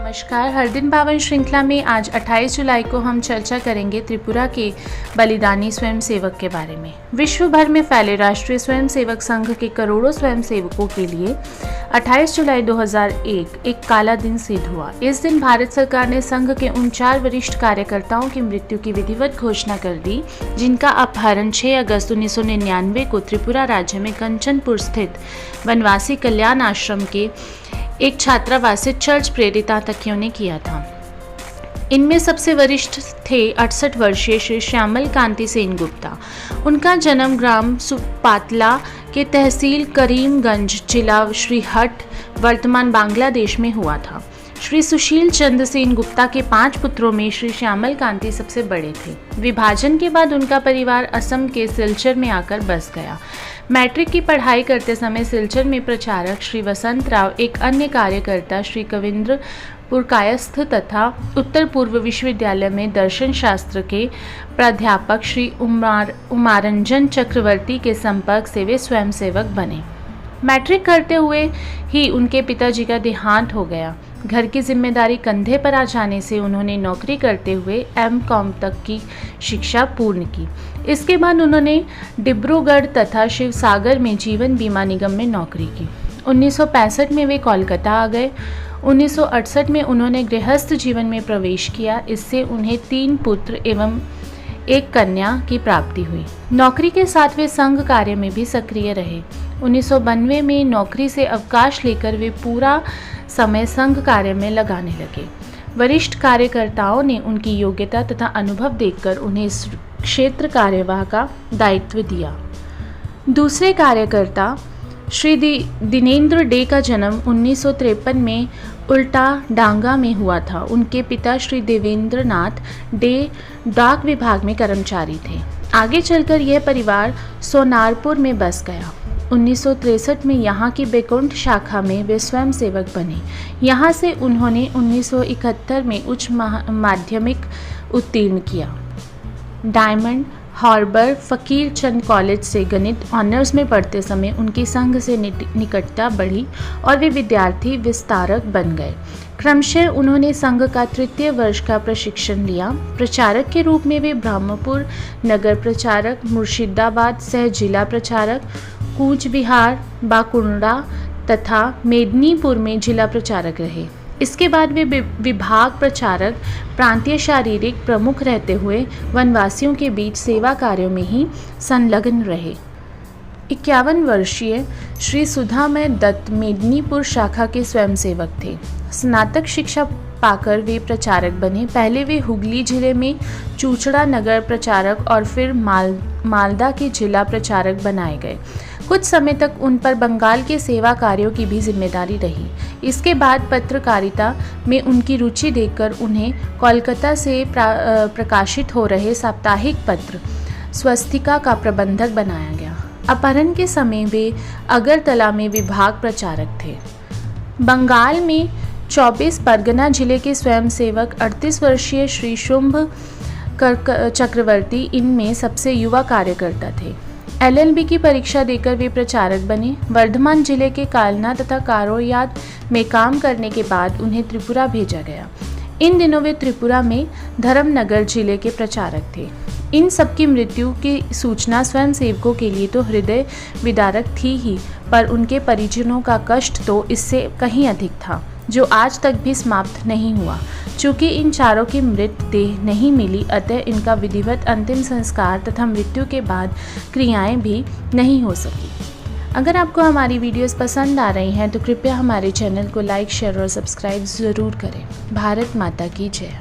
नमस्कार। हर दिन पावन श्रृंखला में आज 28 जुलाई को हम चर्चा करेंगे त्रिपुरा के बलिदानी स्वयंसेवक के बारे में। विश्व भर में फैले राष्ट्रीय स्वयंसेवक संघ के करोड़ों स्वयंसेवकों के लिए 28 जुलाई 2001 एक काला दिन सिद्ध हुआ। इस दिन भारत सरकार ने संघ के उन 4 वरिष्ठ कार्यकर्ताओं की मृत्यु की विधिवत घोषणा कर दी, जिनका अपहरण 6 अगस्त 1999 को त्रिपुरा राज्य में कंचनपुर स्थित वनवासी कल्याण आश्रम के एक छात्रावासित चर्च प्रेरिता तकियों ने किया था। इनमें सबसे वरिष्ठ थे 68 वर्षीय श्री श्यामल कांति सेन गुप्ता। उनका जन्म ग्राम सुपातला के तहसील करीमगंज, जिला श्रीहट, वर्तमान बांग्लादेश में हुआ था। श्री सुशील चंद्र सेन गुप्ता के 5 पुत्रों में श्री श्यामल कांति सबसे बड़े थे। विभाजन के बाद उनका परिवार असम के सिलचर में आकर बस गया। मैट्रिक की पढ़ाई करते समय सिलचर में प्रचारक श्री वसंत राव, एक अन्य कार्यकर्ता श्री कविंद्र पुरकायस्थ तथा उत्तर पूर्व विश्वविद्यालय में दर्शन शास्त्र के प्राध्यापक श्री उमारंजन चक्रवर्ती के संपर्क से वे स्वयंसेवक बने। मैट्रिक करते हुए ही उनके पिताजी का देहांत हो गया। घर की जिम्मेदारी कंधे पर आ जाने से उन्होंने नौकरी करते हुए M.Com तक की शिक्षा पूर्ण की। इसके बाद उन्होंने डिब्रूगढ़ तथा शिवसागर में जीवन बीमा निगम में नौकरी की। 1965 में वे कोलकाता आ गए। 1968 में उन्होंने गृहस्थ जीवन में प्रवेश किया। इससे उन्हें 3 पुत्र एवं एक कन्या की प्राप्ति हुई। नौकरी के साथ वे संघ कार्य में भी सक्रिय रहे। 1992 में नौकरी से अवकाश लेकर वे पूरा समय संघ कार्य में लगाने लगे। वरिष्ठ कार्यकर्ताओं ने उनकी योग्यता तथा अनुभव देखकर उन्हें इस क्षेत्र कार्यवाह का दायित्व दिया। दूसरे कार्यकर्ता श्री दिनेंद्र डे का जन्म 1953 में उल्टा डांगा में हुआ था। उनके पिता श्री देवेंद्र नाथ डे डाक विभाग में कर्मचारी थे। आगे चलकर यह परिवार सोनारपुर में बस गया। 1963 में यहाँ की बैकुंठ शाखा में वे स्वयंसेवक बने। यहाँ से उन्होंने 1971 में उच्च माध्यमिक उत्तीर्ण किया। Diamond harbour Fakir Chand college से गणित ऑनर्स में पढ़ते समय उनकी संघ से निकटता बढ़ी और वे विद्यार्थी विस्तारक बन गए। क्रमशः उन्होंने संघ का 3य वर्ष का प्रशिक्षण लिया। प्रचारक के रूप में वे ब्रह्मपुर नगर प्रचारक, मुर्शिदाबाद सह जिला प्रचारक, कूच बिहार, बाकुंडा तथा मेदिनीपुर में जिला प्रचारक रहे। इसके बाद वे विभाग प्रचारक, प्रांतीय शारीरिक प्रमुख रहते हुए वनवासियों के बीच सेवा कार्यों में ही संलग्न रहे। 51 वर्षीय श्री सुधामय दत्त मेदिनीपुर शाखा के स्वयंसेवक थे। स्नातक शिक्षा पाकर वे प्रचारक बने। पहले वे हुगली जिले में चूचड़ा नगर प्रचारक और फिर मालदा के जिला प्रचारक बनाए गए। कुछ समय तक उन पर बंगाल के सेवा कार्यों की भी जिम्मेदारी रही। इसके बाद पत्रकारिता में उनकी रुचि देखकर उन्हें कोलकाता से प्रकाशित हो रहे साप्ताहिक पत्र स्वस्तिका का प्रबंधक बनाया गया। अपहरण के समय वे अगरतला में विभाग प्रचारक थे। बंगाल में 24 परगना जिले के स्वयंसेवक 38 वर्षीय श्री शुंभ चक्रवर्ती इनमें सबसे युवा कार्यकर्ता थे। LLB की परीक्षा देकर वे प्रचारक बने। वर्धमान जिले के कालना तथा कारोयाद में काम करने के बाद उन्हें त्रिपुरा भेजा गया। इन दिनों वे त्रिपुरा में धर्मनगर जिले के प्रचारक थे। इन सबकी मृत्यु की सूचना स्वयंसेवकों के लिए तो हृदय विदारक थी ही, पर उनके परिजनों का कष्ट तो इससे कहीं अधिक था, जो आज तक भी समाप्त नहीं हुआ। चूँकि इन चारों की मृत देह नहीं मिली, अतः इनका विधिवत अंतिम संस्कार तथा मृत्यु के बाद क्रियाएं भी नहीं हो सकी। अगर आपको हमारी वीडियोस पसंद आ रही हैं तो कृपया हमारे चैनल को लाइक, शेयर और सब्सक्राइब ज़रूर करें। भारत माता की जय।